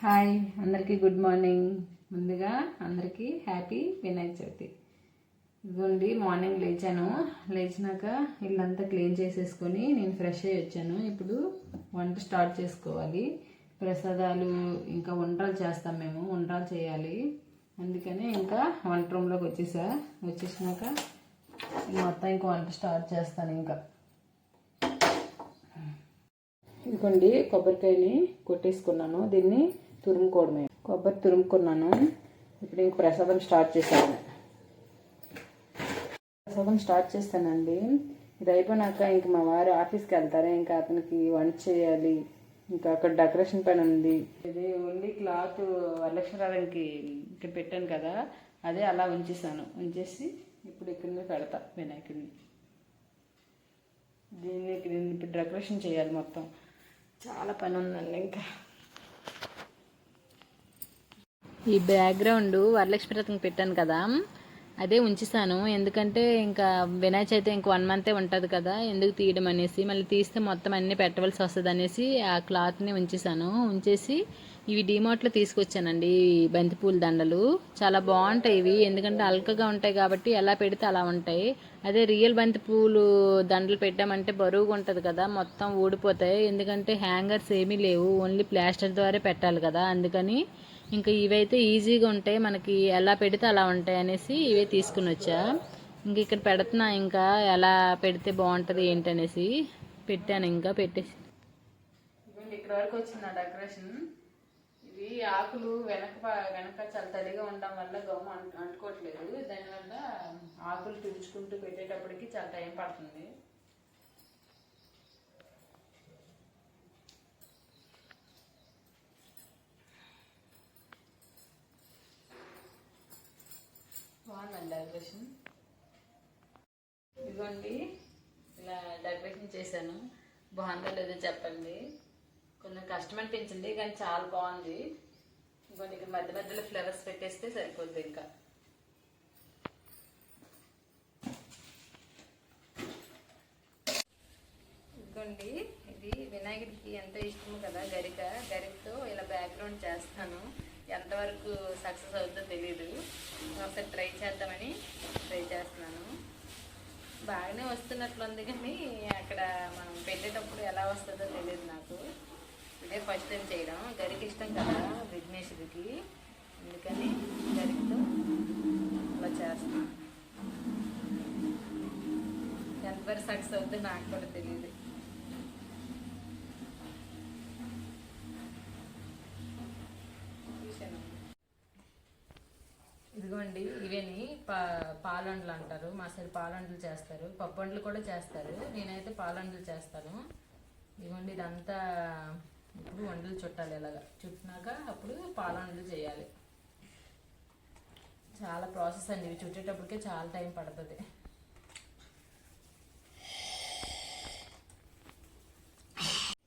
Hi అందరికీ good morning. ముందుగా అందరికీ హ్యాపీ వినాయక చవితి. ఇదిగోండి మార్నింగ్ లేచినాక ఇల్లంతా క్లీన్ చేసేసుకొని నేను ఫ్రెష్ అయ్యి వచ్చాను. ఇప్పుడు వంట స్టార్ట్ చేసుకోవాలి. ప్రసాదాలు ఇంకా వంటలు చేస్తాం, మేము వంటలు చేయాలి. అందుకని ఇంకా వంట రూమ్లోకి వచ్చేసినాక మొత్తం ఇంకా వంట స్టార్ట్ చేస్తాను. ఇంకా ఇదిగోండి కొబ్బరికాయని కొట్టేసుకున్నాను, దీన్ని తురుముకోవడమే. కొబ్బరి తురుముకున్నాను. ఇప్పుడు ఇంక ప్రసాదం స్టార్ట్ చేస్తానండి. ఇది అయిపోయినాక ఇంక మా వారు ఆఫీస్కి వెళ్తారు. ఇంకా అతనికి వంట చేయాలి. ఇంకా అక్కడ డెకరేషన్ పని ఉంది. ఇది ఓన్లీ క్లాత్ వరలక్ష్మీరానికి ఇక్కడ పెట్టాను కదా, అదే అలా ఉంచేసి ఇప్పుడు ఇక్కడ పెడతా వినాయకుడిని. దీన్ని ఇప్పుడు డెకరేషన్ చేయాలి. మొత్తం చాలా పని ఉందండి. ఇంకా ఈ బ్యాక్గ్రౌండ్ వరలక్ష్మి వ్రతం పెట్టాను కదా, అదే ఉంచేసాను. ఎందుకంటే ఇంకా వినాయక చవితి ఇంక 1 మంతే ఉంటుంది కదా, ఎందుకు తీయడం అనేసి, మళ్ళీ తీస్తే మొత్తం అన్నీ పెట్టవలసి వస్తుంది అనేసి ఆ క్లాత్ని ఉంచేసి ఇవి డిమార్ట్లో తీసుకొచ్చానండి. బంతిపూల దండలు చాలా బాగుంటాయి ఇవి, ఎందుకంటే అల్కగా ఉంటాయి కాబట్టి ఎలా పెడితే అలా ఉంటాయి. అదే రియల్ బంతిపూలు దండలు పెట్టామంటే బరువుగా ఉంటుంది కదా, మొత్తం ఊడిపోతాయి. ఎందుకంటే హ్యాంగర్స్ ఏమీ లేవు, ఓన్లీ ప్లాస్టర్ ద్వారా పెట్టాలి కదా. అందుకని ఇంకా ఇవైతే ఈజీగా ఉంటాయి, మనకి ఎలా పెడితే అలా ఉంటాయి అనేసి ఇవే తీసుకుని వచ్చా. ఇంక ఇక్కడ పెడుతున్నా, ఇంకా ఎలా పెడితే బాగుంటుంది ఏంటనేసి పెట్టాను. ఇంకా పెట్టేసి ఇక్కడ వరకు వచ్చింది డెకరేషన్. ఇవి ఆకులు వెనక చాలా తడిగా ఉండడం వల్ల గమ్ము అంటుకోవట్లేదు. దానివల్ల ఆకులు తుడుచుకుంటూ పెట్టేటప్పటికి చాలా టైం పడుతుంది. బాగుందండి డెకరేషన్. ఇదిగోండి ఇలా డెకరేషన్ చేశాను. బాగుందో లేదో చెప్పండి. కొంచెం కష్టం అనిపించింది కానీ చాలా బాగుంది. ఇంకోటి ఇక్కడ మధ్యలో ఫ్లవర్స్ పెట్టేస్తే సరిపోద్ది. ఇంకా ఇదిగోండి, ఇది వినాయకుడికి ఎంతో ఇష్టము కదా, గరికతో ఇలా బ్యాక్గ్రౌండ్ చేస్తాను. ఎంతవరకు సక్సెస్ అవుతుందో తెలీదు, ఒకసారి ట్రై చేస్తున్నాను. బాగానే వస్తున్నట్లుంది కానీ అక్కడ మనం పెట్టేటప్పుడు ఎలా వస్తుందో తెలియదు నాకు. ఇదే ఫస్ట్ టైం చేయడం. గరికి ఇష్టం కదా విఘ్నేశ్వరికి, అందుకని గరికతో అలా చేస్తాను. ఎంతవరకు సక్సెస్ అవుతుందో నాకు కూడా తెలియదు. ఇదిగోండి, ఇవేని పాలండ్లు అంటారు, మా సైడ్ పాలండ్లు చేస్తారు, పప్పు వంటలు కూడా చేస్తారు. నేనైతే పాలండ్లు చేస్తాను. ఇదిగోండి, ఇదంతా ఇప్పుడు వంటలు చుట్టాలి. ఇలాగా చుట్టినాక అప్పుడు పాలండ్లు చేయాలి. చాలా ప్రాసెస్ అండి, ఇవి చుట్టేటప్పటికే చాలా టైం పడుతుంది.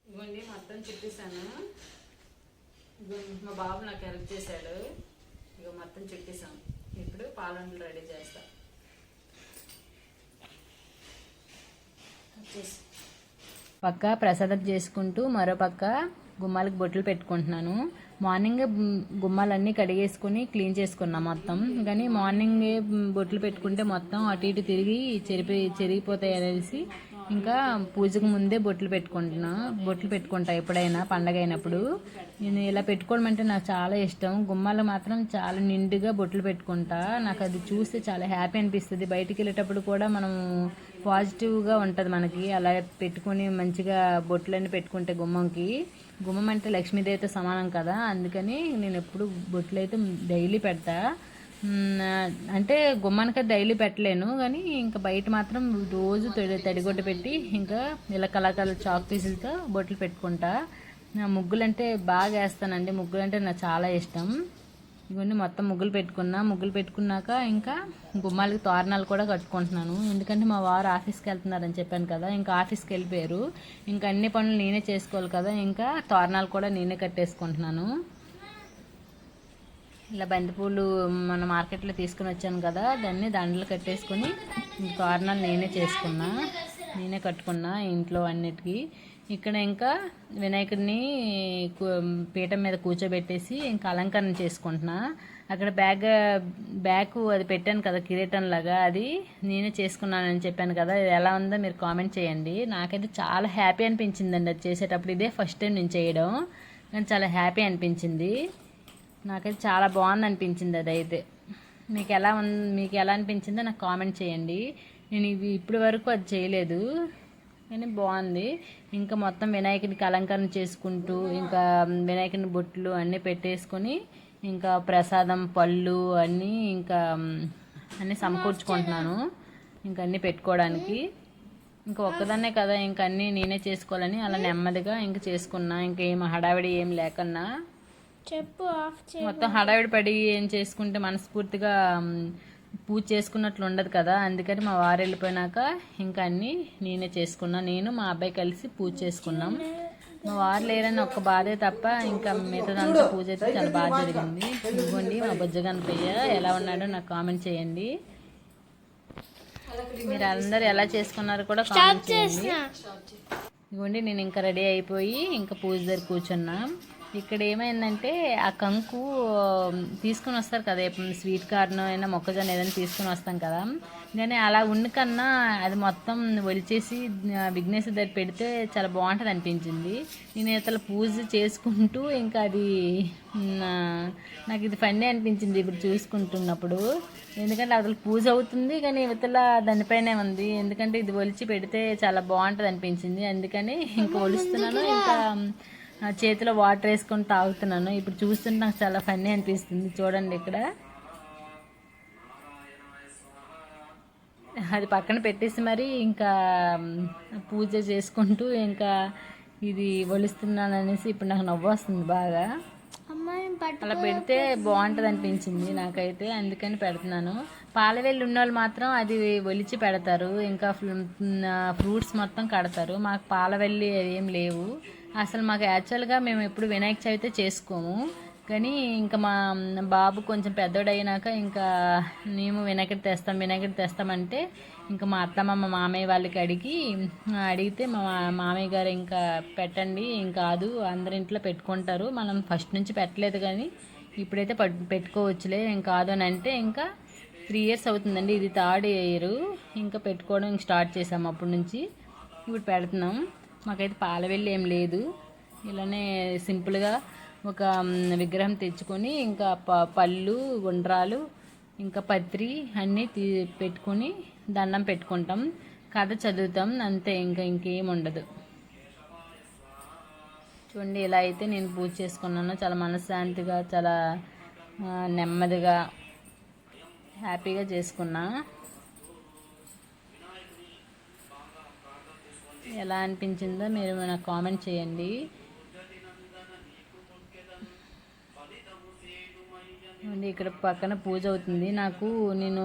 ఇదిగోండి మొత్తం చుట్టేసాను. మా బాబు నాకు హెల్ప్ చేశాడు. ఇక మొత్తం చుట్టేసాం. ఇప్పుడు పాలండ్లు రెడీ చేస్తా. పక్క ప్రసాదం చేసుకుంటూ మరో పక్క గుమ్మాలకు బొట్లు పెట్టుకుంటున్నాను. మార్నింగే గుమ్మాలన్నీ కడిగేసుకుని క్లీన్ చేసుకున్నాం మొత్తం. కానీ మార్నింగే బొట్లు పెట్టుకుంటే మొత్తం అటు ఇటు తిరిగి చెరిగిపోతాయి అనేసి ఇంకా పూజకు ముందే బొట్లు పెట్టుకుంటా ఎప్పుడైనా పండగ అయినప్పుడు. నేను ఇలా పెట్టుకోవడం అంటే నాకు చాలా ఇష్టం. గుమ్మాలు మాత్రం చాలా నిండుగా బొట్లు పెట్టుకుంటా. నాకు అది చూస్తే చాలా హ్యాపీ అనిపిస్తుంది. బయటికి వెళ్ళేటప్పుడు కూడా మనం పాజిటివ్గా ఉంటుంది మనకి అలా పెట్టుకొని మంచిగా బొట్లన్నీ పెట్టుకుంటే. గుమ్మం అంటే లక్ష్మీదేవితో సమానం కదా, అందుకని నేను ఎప్పుడు బొట్లు అయితే డైలీ పెడతా. అంటే గుమ్మానికి డైలీ పెట్టలేను కానీ ఇంకా బయట మాత్రం రోజు తడిగొడ్డ పెట్టి ఇంకా ఇలా కలర్ చాక్ పీసులతో బొట్లు పెట్టుకుంటా. ముగ్గులు అంటే బాగా వేస్తానండి. ముగ్గులు అంటే నాకు చాలా ఇష్టం. ఇవన్నీ మొత్తం ముగ్గులు పెట్టుకున్నాక ఇంకా గుమ్మాలకి తోరణాలు కూడా కట్టుకుంటున్నాను. ఎందుకంటే మా వారు ఆఫీస్కి వెళ్తున్నారని చెప్పాను కదా, ఇంకా ఆఫీస్కి వెళ్ళిపోయారు. ఇంకా అన్ని పనులు నేనే చేసుకోవాలి కదా, ఇంకా తోరణాలు కూడా నేనే కట్టేసుకుంటున్నాను. ఇలా బంతిపూలు మన మార్కెట్లో తీసుకుని వచ్చాను కదా, దాన్ని దండలు కట్టేసుకొని తోరణాలు నేనే కట్టుకున్నా ఇంట్లో అన్నిటికీ. ఇక్కడ ఇంకా వినాయకుడిని పీఠం మీద కూర్చోబెట్టేసి ఇంకా అలంకరణ చేసుకుంటున్నా. అక్కడ బ్యాగ్ అది పెట్టాను కదా కిరీటం లాగా, అది నేనే చేసుకున్నానని చెప్పాను కదా. ఇది ఎలా ఉందో మీరు కామెంట్ చేయండి. నాకైతే చాలా హ్యాపీ అనిపించిందండి అది చేసేటప్పుడు. ఇదే ఫస్ట్ టైం నేను చేయడం, కానీ చాలా హ్యాపీ అనిపించింది. నాకైతే చాలా బాగుంది అనిపించింది అదైతే. మీకు ఎలా అనిపించిందో నాకు కామెంట్ చేయండి. నేను ఇప్పటి వరకు అది చేయలేదు, కానీ బాగుంది. ఇంకా మొత్తం వినాయకుడికి అలంకరణ చేసుకుంటూ ఇంకా వినాయకుని బొట్లు అన్నీ పెట్టేసుకొని ఇంకా ప్రసాదం పళ్ళు అన్నీ అన్నీ సమకూర్చుకుంటున్నాను ఇంకా అన్నీ పెట్టుకోవడానికి. ఇంకా ఒక్కదాన్నే కదా ఇంకా అన్నీ నేనే చేసుకోవాలని అలా నెమ్మదిగా ఇంకా చేసుకున్నా. ఇంకేం హడావిడి ఏం లేకన్నా మొత్తం హడావిడి పడి ఏం చేసుకుంటే మనస్ఫూర్తిగా పూజ చేసుకున్నట్లు ఉండదు కదా. అందుకని మా వారు వెళ్ళిపోయినాక ఇంకా అన్నీ నేనే చేసుకున్నా. నేను మా అబ్బాయి కలిసి పూజ చేసుకున్నాం. మా వారు లేరని ఒక్క బాధే తప్ప ఇంకా మిగతాదంతా పూజ అయితే చాలా బాగా జరిగింది. ఇదిగోండి మా బుజ్జగనపయ్య ఎలా ఉన్నాడో నాకు కామెంట్ చేయండి. మీరు అందరు ఎలా చేసుకున్నారో కూడా కామెంట్ చేయండి. ఇదిగోండి నేను ఇంకా రెడీ అయిపోయి ఇంకా పూజ దగ్గర కూర్చున్నా. ఇక్కడ ఏమైందంటే ఆ కంకు తీసుకుని వస్తారు కదా, స్వీట్ కార్న్ అయినా మొక్కజొన్న ఏదైనా తీసుకుని వస్తాం కదా, కానీ అలా కన్నా అది మొత్తం ఒలిచేసి విఘ్నేశ్వర దగ్గర పెడితే చాలా బాగుంటుంది అనిపించింది. నేను ఇతల పూజ చేసుకుంటూ ఇంకా అది నాకు ఇది ఫన్నీ అనిపించింది ఇప్పుడు చూసుకుంటున్నప్పుడు. ఎందుకంటే అసలు పూజ అవుతుంది కానీ ఇవతల దానిపైనే ఉంది. ఎందుకంటే ఇది ఒలిచి పెడితే చాలా బాగుంటుంది అనిపించింది. అందుకని ఇంకా ఒలుస్తున్నాను, ఇంకా చేతిలో వాటర్ వేసుకొని తాగుతున్నాను. ఇప్పుడు చూస్తుంటే నాకు చాలా ఫన్నీ అనిపిస్తుంది. చూడండి ఇక్కడ అది పక్కన పెట్టేసి మరి ఇంకా పూజ చేసుకుంటూ ఇంకా ఇది ఒలుస్తున్నాను అనేసి ఇప్పుడు నాకు నవ్వు వస్తుంది బాగా. అలా పెడితే బాగుంటుంది అనిపించింది నాకైతే, అందుకని పెడుతున్నాను. పాలవెల్లి ఉన్నవాళ్ళు మాత్రం అది ఒలిచి పెడతారు, ఇంకా ఫ్రూట్స్ మొత్తం కడతారు. మాకు పాలవెల్లి ఏం లేవు అసలు. మాకు యాక్చువల్గా మేము ఎప్పుడు వినాయక చవితి చేసుకోము, కానీ ఇంకా మా బాబు కొంచెం పెద్దోడైనాక ఇంకా మేము వినాయకుడు తెస్తామంటే ఇంకా మా అత్తమ్మ మా మామయ్య వాళ్ళకి అడిగితే మా మామయ్య గారు ఇంకా పెట్టండి, ఇంకా కాదు అందరింట్లో పెట్టుకుంటారు, మనం ఫస్ట్ నుంచి పెట్టలేదు కానీ ఇప్పుడైతే పెట్టుకోవచ్చులే ఇంకా కాదు అని అంటే ఇంకా 3 years అవుతుందండి. ఇది 3rd year ఇంకా పెట్టుకోవడం స్టార్ట్ చేసాము అప్పటి నుంచి. ఇప్పుడు పెడుతున్నాం. మాకైతే పాలవెల్లి ఏం లేదు, ఇలానే సింపుల్గా ఒక విగ్రహం తెచ్చుకొని ఇంకా పళ్ళు గుండ్రాలు ఇంకా పత్రి అన్నీ పెట్టుకొని దండం పెట్టుకుంటాం, కథ చదువుతాం అంతే. ఇంకేం ఉండదు. చూడండి ఇలా అయితే నేను పూజ చేసుకున్నాను. చాలా మనశ్శాంతిగా చాలా నెమ్మదిగా హ్యాపీగా చేసుకున్నా. ఎలా అనిపించిందో మీరు నాకు కామెంట్ చేయండి. ఇక్కడ పక్కన పూజ అవుతుంది. నేను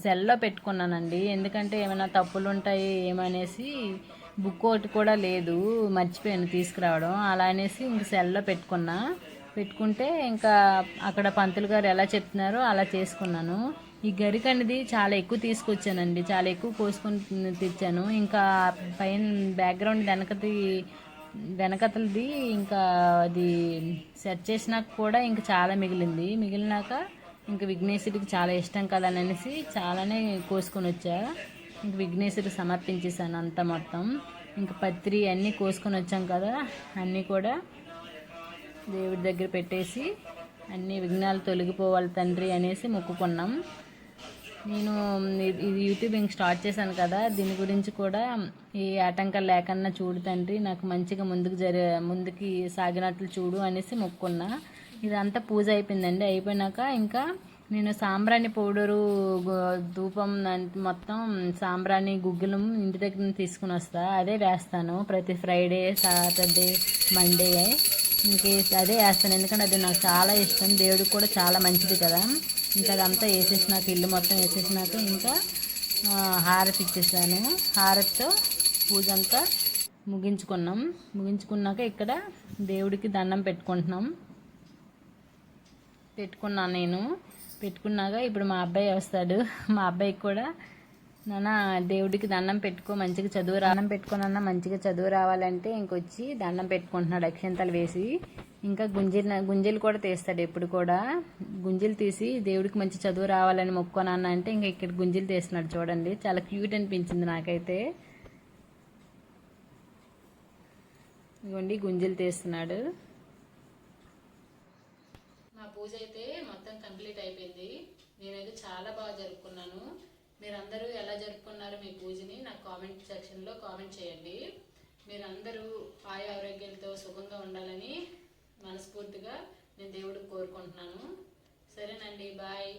సెల్లో పెట్టుకున్నానండి, ఎందుకంటే ఏమైనా తప్పులు ఉంటాయి ఏమనేసి. బుక్ ఒకటి కూడా లేదు, మర్చిపోయాను తీసుకురావడం. అలా అనేసి ఇంక సెల్లో పెట్టుకుంటే ఇంకా అక్కడ పంతులు గారు ఎలా చెప్తున్నారో అలా చేసుకున్నాను. ఈ గరిక అనేది చాలా ఎక్కువ తీసుకొచ్చానండి, చాలా ఎక్కువ కోసుకొని తెచ్చాను. ఇంకా పైన బ్యాక్గ్రౌండ్ వెనకతలది ఇంకా అది సెట్ చేసినాక కూడా ఇంకా చాలా మిగిలినాక ఇంకా విఘ్నేశ్వరికి చాలా ఇష్టం కదా అనేసి చాలానే కోసుకొని వచ్చా. ఇంక విఘ్నేశ్వరికి సమర్పించేసాను అంతా మొత్తం. ఇంకా పత్రి అన్నీ కోసుకొని వచ్చాం కదా, అన్నీ కూడా దేవుడి దగ్గర పెట్టేసి అన్ని విఘ్నాలు తొలగిపోవాలి తండ్రి అనేసి మొక్కుకున్నాం. నేను ఇది యూట్యూబ్ ఇంక స్టార్ట్ చేశాను కదా, దీని గురించి కూడా ఏ ఆటంకాలు లేకన్నా చూడు తండ్రి, నాకు మంచిగా ముందుకి సాగినట్లు చూడు అనేసి మొక్కుకున్నా. ఇదంతా పూజ అయిపోయిందండి. అయిపోయినాక ఇంకా నేను సాంబ్రాణి పౌడరు ధూపం మొత్తం సాంబ్రాణి గుగ్గిలు ఇంటి దగ్గర తీసుకుని వస్తా, అదే వేస్తాను ప్రతి ఫ్రైడే సాటర్డే మండే అదే వేస్తాను. ఎందుకంటే అది నాకు చాలా ఇష్టం, దేవుడికి కూడా చాలా మంచిది కదా. ఇంకా అదంతా వేసేసినాక ఇల్లు మొత్తం వేసేసినాక ఇంకా హారతి ఇచ్చేసాను. హారతితో పూజ అంతా ముగించుకున్నాక ఇక్కడ దేవుడికి దండం పెట్టుకున్నాను నేను. పెట్టుకున్నాక ఇప్పుడు మా అబ్బాయి వస్తాడు. మా అబ్బాయికి కూడా నాన్న దేవుడికి దండం పెట్టుకో, మంచిగా చదువు దండం పెట్టుకోనన్న మంచిగా చదువు రావాలంటే ఇంకొచ్చి దండం పెట్టుకుంటున్నాడు అక్షంతలు వేసి. ఇంకా గుంజీలు కూడా తీస్తాడు ఎప్పుడు కూడా. గుంజీలు తీసి దేవుడికి మంచి చదువు రావాలని మొక్కోనన్న అంటే ఇంకా ఇక్కడ గుంజీలు తీస్తున్నాడు చూడండి. చాలా క్యూట్ అనిపించింది నాకైతే. ఇవ్వండి గుంజీలు తీస్తున్నాడు. మా పూజ అయితే మొత్తం కంప్లీట్ అయిపోయింది. నేనైతే చాలా బాగా జరుపుకున్నాను. మీరందరూ ఎలా జరుపుకున్నారు మీ పూజని నాకు కామెంట్ సెక్షన్లో కామెంట్ చేయండి. మీరందరూ ఆరోగ్యాలతో సుఖంగా ఉండాలని మనస్ఫూర్తిగా నేను దేవుడికి కోరుకుంటున్నాను. సరేనండి, బాయ్.